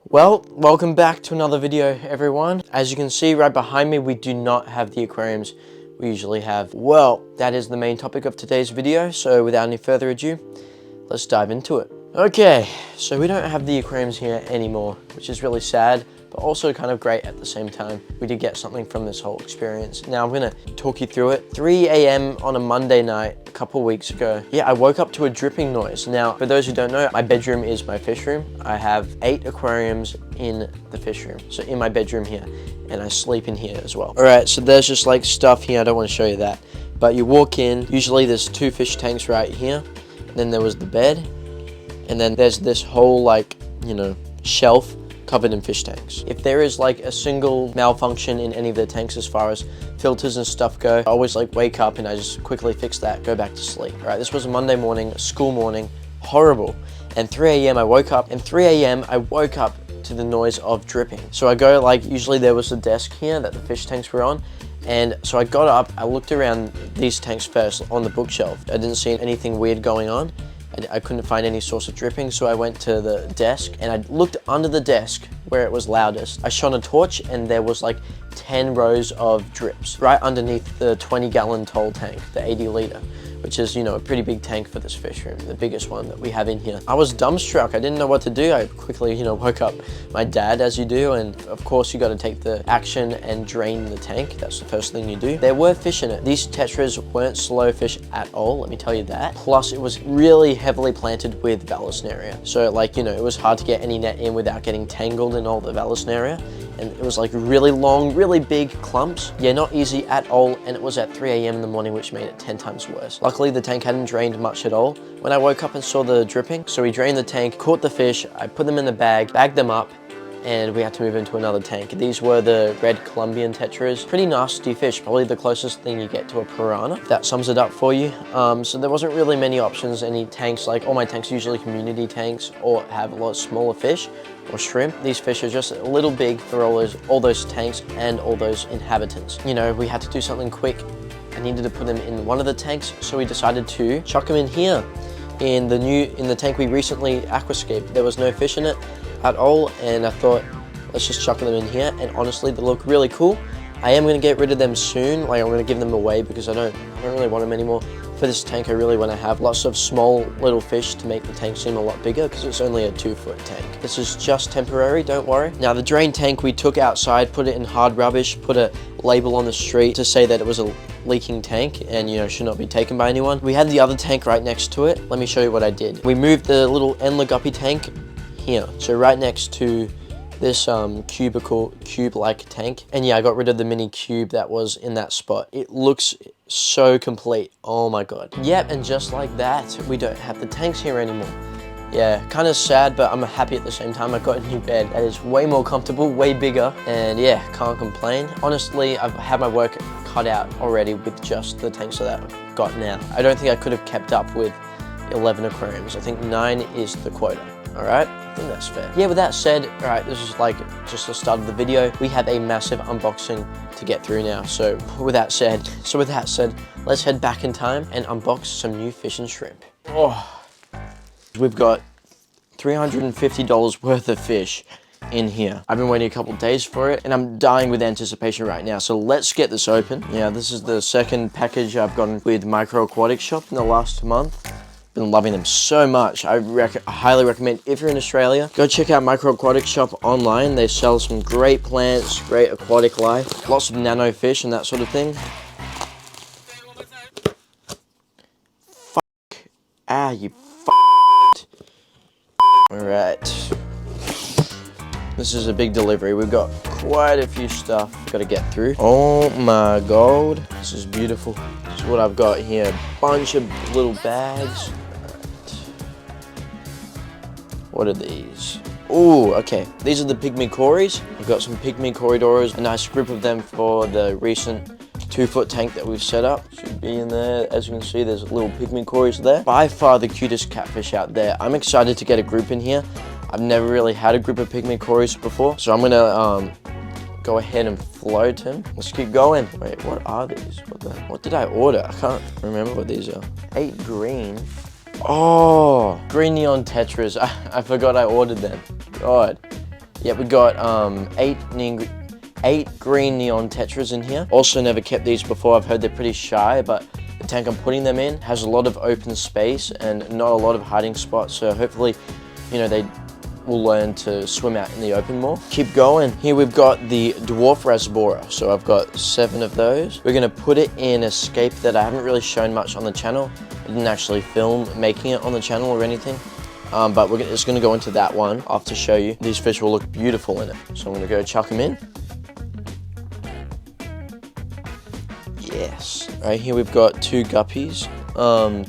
Well, welcome back to another video, everyone. As you can see right behind me, we do not have the aquariums we usually have. Well, that is the main topic of today's video, so without any further ado, let's dive into it. Okay, so we don't have the aquariums here anymore, which is really sad, but also kind of great at the same time. We did get something from this whole experience. Now I'm gonna talk you through it. 3 a.m. on a Monday night, a couple weeks ago. Yeah, I woke up to a dripping noise. Now, for those who don't know, my bedroom is my fish room. I have 8 aquariums in the fish room. So in my bedroom here, and I sleep in here as well. All right, so there's just like stuff here. I don't wanna show you that. But you walk in, usually there's 2 fish tanks right here. And then there was the bed. And then there's this whole shelf covered in fish tanks. If there is like a single malfunction in any of the tanks as far as filters and stuff go, I always wake up and I just quickly fix that, go back to sleep. All right, this was a Monday morning, a school morning, horrible. And 3 a.m. I woke up, and 3 a.m. I woke up to the noise of dripping. So I go usually there was a desk here that the fish tanks were on. And so I got up, I looked around these tanks first on the bookshelf. I didn't see anything weird going on. I couldn't find any source of dripping, so I went to the desk and I looked under the desk where it was loudest. I shone a torch and there was like 10 rows of drips right underneath the 20-gallon tall tank, the 80-liter, which is, a pretty big tank for this fish room, the biggest one that we have in here. I was dumbstruck. I didn't know what to do. I quickly, woke up my dad, as you do, and of course you got to take the action and drain the tank. That's the first thing you do. There were fish in it. These tetras weren't slow fish at all, let me tell you that. Plus, it was really heavily planted with Vallisneria. So it was hard to get any net in without getting tangled in all the Vallisneria. And it was really long, really big clumps. Yeah, not easy at all, and it was at 3 a.m. in the morning, which made it 10 times worse. Luckily, the tank hadn't drained much at all. When I woke up and saw the dripping, so we drained the tank, caught the fish, I put them in the bag, bagged them up, and we had to move into another tank. These were the red Columbian Tetras. Pretty nasty fish, probably the closest thing you get to a piranha. That sums it up for you. So there wasn't really many options, any tanks, all my tanks are usually community tanks or have a lot of smaller fish or shrimp. These fish are just a little big for all those tanks and all those inhabitants. We had to do something quick. I needed to put them in one of the tanks, so we decided to chuck them in here. In the tank we recently aquascaped. There was no fish in it at all, and I thought, let's just chuck them in here, and honestly, they look really cool. I am going to get rid of them soon. I'm going to give them away because I don't really want them anymore. For this tank, I really want to have lots of small little fish to make the tank seem a lot bigger because it's only a 2-foot tank. This is just temporary, don't worry. Now, the drain tank we took outside, put it in hard rubbish, put a label on the street to say that it was a leaking tank and, should not be taken by anyone. We had the other tank right next to it. Let me show you what I did. We moved the little Endler guppy tank here. So right next to this cube-like tank. And yeah, I got rid of the mini cube that was in that spot. It looks so complete. Oh my God. Yep, and just like that, we don't have the tanks here anymore. Yeah, kind of sad, but I'm happy at the same time. I got a new bed that is way more comfortable, way bigger, and yeah, can't complain. Honestly, I've had my work cut out already with just the tanks that I've got now. I don't think I could have kept up with 11 aquariums. I think 9 is the quota. All right, I think that's fair. Yeah, with that said, all right, this is just the start of the video. We have a massive unboxing to get through now. So with that said, let's head back in time and unbox some new fish and shrimp. Oh, we've got $350 worth of fish in here. I've been waiting a couple days for it and I'm dying with anticipation right now. So let's get this open. Yeah, this is the second package I've gotten with Micro Aquatic Shop in the last month. Been loving them so much. I highly recommend, if you're in Australia, go check out Micro Aquatic Shop online. They sell some great plants, great aquatic life, lots of nano fish and that sort of thing. Fuck. Ah, you f***ed. Alright. This is a big delivery. We've got quite a few stuff we've got to get through. Oh my God. This is beautiful. This is what I've got here. A bunch of little bags. What are these? Oh, okay. These are the pygmy cories. I've got some pygmy corridors, a nice group of them for the recent 2-foot tank that we've set up. Should be in there. As you can see, there's little pygmy cories there. By far the cutest catfish out there. I'm excited to get a group in here. I've never really had a group of pygmy cories before, so I'm gonna go ahead and float him. Let's keep going. Wait, what are these? What did I order? I can't remember what these are. 8 green. Oh, green neon tetras. I forgot I ordered them. God. Yeah, we got 8 green neon Tetras in here. Also never kept these before. I've heard they're pretty shy, but the tank I'm putting them in has a lot of open space and not a lot of hiding spots. So hopefully, you know, they will learn to swim out in the open more. Keep going. Here we've got the Dwarf Rasbora. So I've got 7 of those. We're gonna put it in a scape that I haven't really shown much on the channel. I didn't actually film making it on the channel or anything. But we're just gonna go into that one. I'll have to show you. These fish will look beautiful in it. So I'm gonna go chuck them in. Yes. Right here we've got 2 guppies,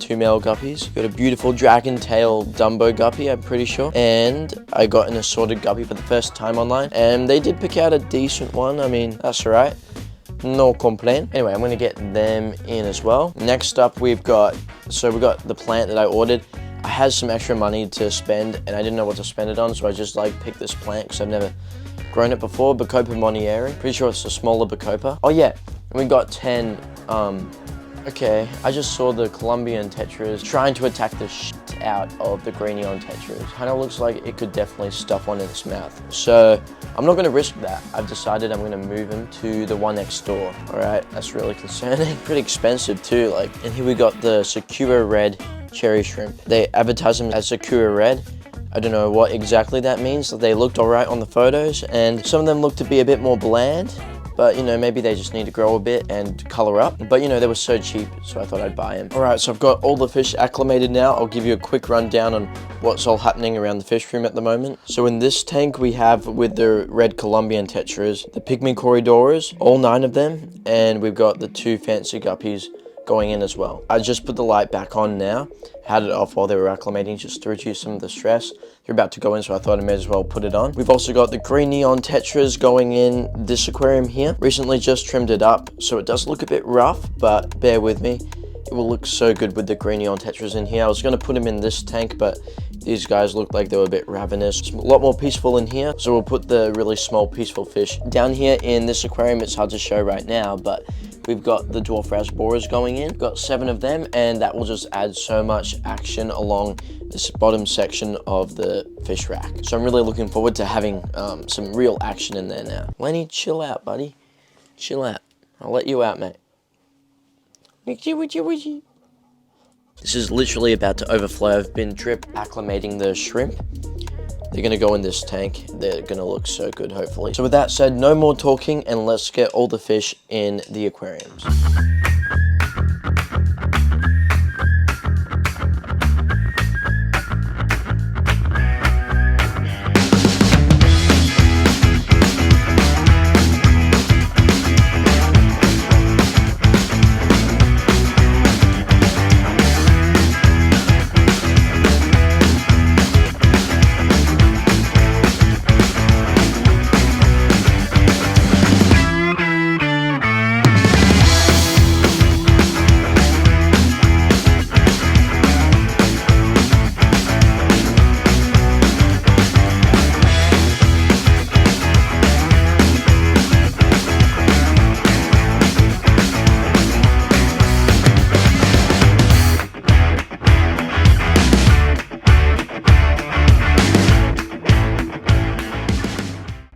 2 male guppies. Got a beautiful dragon tail Dumbo guppy, I'm pretty sure. And I got an assorted guppy for the first time online. And they did pick out a decent one. I mean, that's all right. No complaint. Anyway, I'm gonna get them in as well. Next up we've got, we got the plant that I ordered. I had some extra money to spend and I didn't know what to spend it on, so I just like picked this plant because I've never grown it before. Bacopa Monieri. Pretty sure it's a smaller Bacopa. Oh yeah, and we got 10, okay, I just saw the Columbian Tetras trying to attack the shit out of the green neon Tetras. Kinda looks like it could definitely stuff one in its mouth. So, I'm not gonna risk that. I've decided I'm gonna move him to the one next door. Alright, that's really concerning. Pretty expensive too, like, and here we got the Sakura Red Cherry Shrimp. They advertise them as Sakura Red. I don't know what exactly that means. They looked alright on the photos, and some of them looked to be a bit more bland. But, you know, maybe they just need to grow a bit and color up. But, you know, they were so cheap, so I thought I'd buy them. Alright, so I've got all the fish acclimated now. I'll give you a quick rundown on what's all happening around the fish room at the moment. So in this tank, we have, with the red Columbian Tetras, the Pygmy Corridoras, all 9 of them. And we've got the 2 fancy guppies going in as well. I just put the light back on now. Had it off while they were acclimating just to reduce some of the stress. They're about to go in, so I thought I may as well put it on. We've also got the green neon Tetras going in this aquarium here. Recently just trimmed it up, so it does look a bit rough, but bear with me. It will look so good with the green neon Tetras in here. I was going to put them in this tank, but these guys looked like they were a bit ravenous. It's a lot more peaceful in here, so we'll put the really small peaceful fish down here in this aquarium. It's hard to show right now, but we've got the Dwarf Rasboras going in. We've got 7 of them, and that will just add so much action along this bottom section of the fish rack. So I'm really looking forward to having some real action in there now. Lenny, chill out, buddy. Chill out. I'll let you out, mate. This is literally about to overflow. I've been drip acclimating the shrimp. They're gonna go in this tank. They're gonna look so good, hopefully. So with that said, no more talking, and let's get all the fish in the aquariums.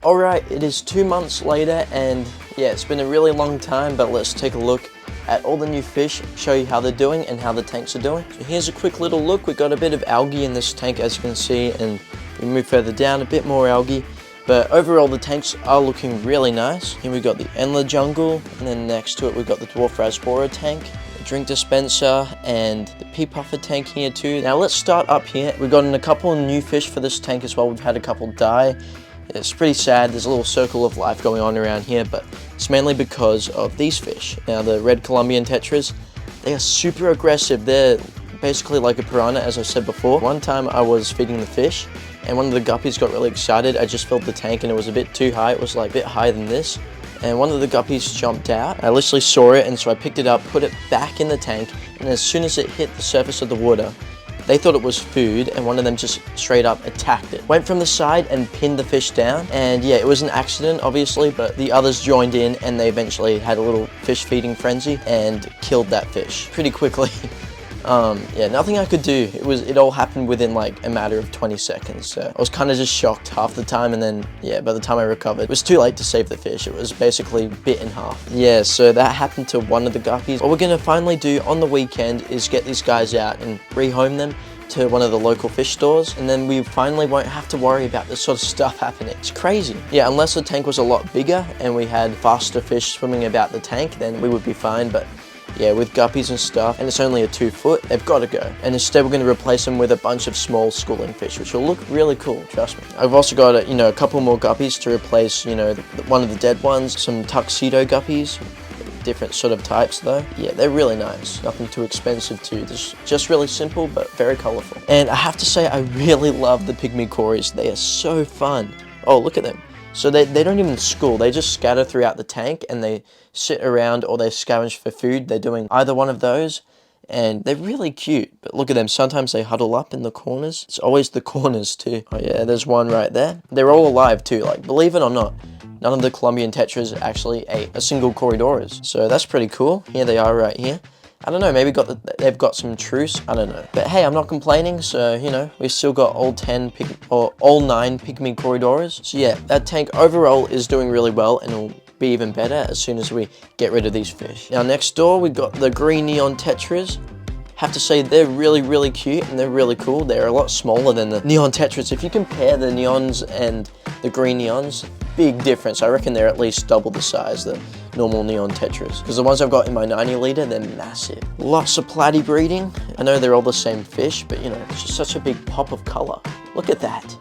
Alright, it is 2 months later, and yeah, it's been a really long time, but let's take a look at all the new fish, show you how they're doing and how the tanks are doing. So here's a quick little look. We've got a bit of algae in this tank, as you can see, and we move further down, a bit more algae. But overall, the tanks are looking really nice. Here we've got the Endler jungle, and then next to it we've got the Dwarf Rasbora tank, the drink dispenser, and the Pea Puffer tank here too. Now let's start up here. We've gotten a couple of new fish for this tank as well. We've had a couple die. It's pretty sad. There's a little circle of life going on around here, but it's mainly because of these fish. Now the red Columbian Tetras, they are super aggressive. They're basically like a piranha, as I said before. One time I was feeding the fish, and one of the guppies got really excited. I just filled the tank and it was a bit too high. It was like a bit higher than this. And one of the guppies jumped out. I literally saw it, and so I picked it up, put it back in the tank, and as soon as it hit the surface of the water, they thought it was food, and one of them just straight up attacked it. Went from the side and pinned the fish down, and yeah, it was an accident, obviously, but the others joined in, and they eventually had a little fish feeding frenzy and killed that fish pretty quickly. Yeah, nothing I could do. It all happened within like a matter of 20 seconds. So I was kind of just shocked half the time, and then yeah, by the time I recovered, it was too late to save the fish. It was basically bit in half. Yeah, so that happened to one of the guppies. What we're gonna finally do on the weekend is get these guys out and rehome them to one of the local fish stores, and then we finally won't have to worry about this sort of stuff happening. It's crazy. Yeah, unless the tank was a lot bigger and we had faster fish swimming about the tank, then we would be fine, but yeah, with guppies and stuff, and it's only a 2 foot, they've got to go. And instead we're going to replace them with a bunch of small schooling fish, which will look really cool, trust me. I've also got a couple more guppies to replace, one of the dead ones, some tuxedo guppies. Different sort of types though. Yeah, they're really nice. Nothing too expensive too. Just really simple but very colorful. And I have to say, I really love the pygmy cories. They are so fun. Oh, look at them. So they don't even school. They just scatter throughout the tank and they sit around or they scavenge for food. They're doing either one of those. And they're really cute, but look at them. Sometimes they huddle up in the corners. It's always the corners too. Oh yeah, there's one right there. They're all alive too, like believe it or not. None of the Columbian Tetras actually ate a single Corydoras. So that's pretty cool. Here they are right here. I don't know, maybe they've got some truce, I don't know. But hey, I'm not complaining, so we've still got all 9 pygmy Corydoras. So yeah, that tank overall is doing really well and will be even better as soon as we get rid of these fish. Now next door, we've got the green neon Tetras. Have to say they're really cute and they're really cool. They're a lot smaller than the neon Tetras. If you compare the neons and the green neons, big difference. I reckon they're at least double the size, the normal neon Tetras. Because the ones I've got in my 90 litre, they're massive. Lots of platy breeding. I know they're all the same fish, but it's just such a big pop of color. Look at that.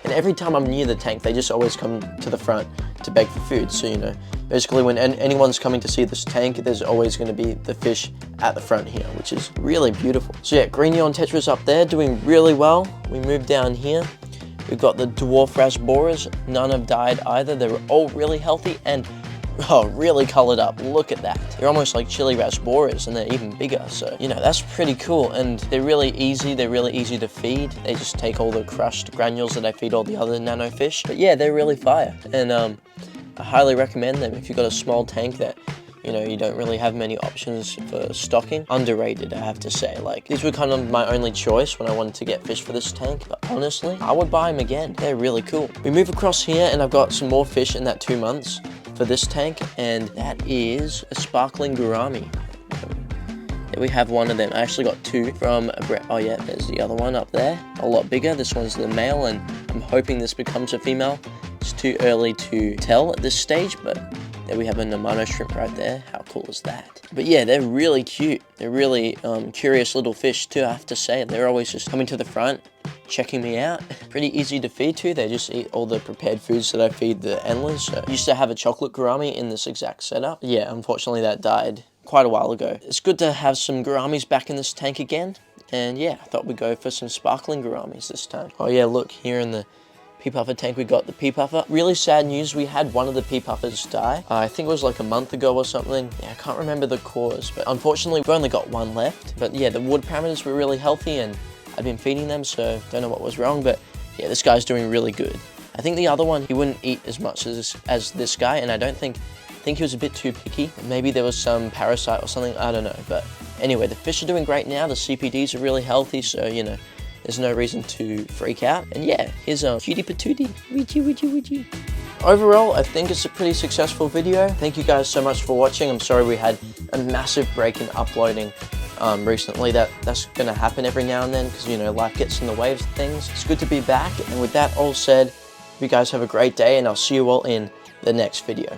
And every time I'm near the tank, they just always come to the front to beg for food. So, basically when anyone's coming to see this tank, there's always going to be the fish at the front here, which is really beautiful. So yeah, green neon Tetras up there doing really well. We move down here. We've got the Dwarf Rasboras. None have died either. They're all really healthy and really colored up. Look at that. They're almost like chili Rasboras and they're even bigger. So, that's pretty cool. And they're really easy. They're really easy to feed. They just take all the crushed granules that I feed all the other nano fish. But yeah, they're really fire. And I highly recommend them if you've got a small tank that you don't really have many options for stocking. Underrated, I have to say. Like, these were kind of my only choice when I wanted to get fish for this tank, but honestly, I would buy them again. They're really cool. We move across here, and I've got some more fish in that 2 months for this tank, and that is a sparkling gourami. There we have one of them. I actually got 2 from oh yeah, there's the other one up there. A lot bigger. This one's the male, and I'm hoping this becomes a female. It's too early to tell at this stage, but there we have a Nano shrimp right there. How cool is that? But yeah, they're really cute. They're really curious little fish too, I have to say. They're always just coming to the front, checking me out. Pretty easy to feed too. They just eat all the prepared foods that I feed the Endlers. So I used to have a chocolate gourami in this exact setup. Yeah, unfortunately that died quite a while ago. It's good to have some gouramis back in this tank again. And yeah, I thought we'd go for some sparkling gouramis this time. Oh yeah, look, here in the Pea Puffer tank, we got the Pea Puffer. Really sad news, we had one of the Pea Puffers die. I think it was like a month ago or something. Yeah, I can't remember the cause, but unfortunately we've only got one left. But yeah, the wood parameters were really healthy and I've been feeding them, so don't know what was wrong, but yeah, this guy's doing really good. I think the other one, he wouldn't eat as much as this guy, and I think he was a bit too picky. Maybe there was some parasite or something, I don't know. But anyway, the fish are doing great now. The CPDs are really healthy, so there's no reason to freak out. And yeah, here's cutie patootie. Ouija. Overall, I think it's a pretty successful video. Thank you guys so much for watching. I'm sorry we had a massive break in uploading recently. That's gonna happen every now and then because life gets in the way of things. It's good to be back. And with that all said, you guys have a great day, and I'll see you all in the next video.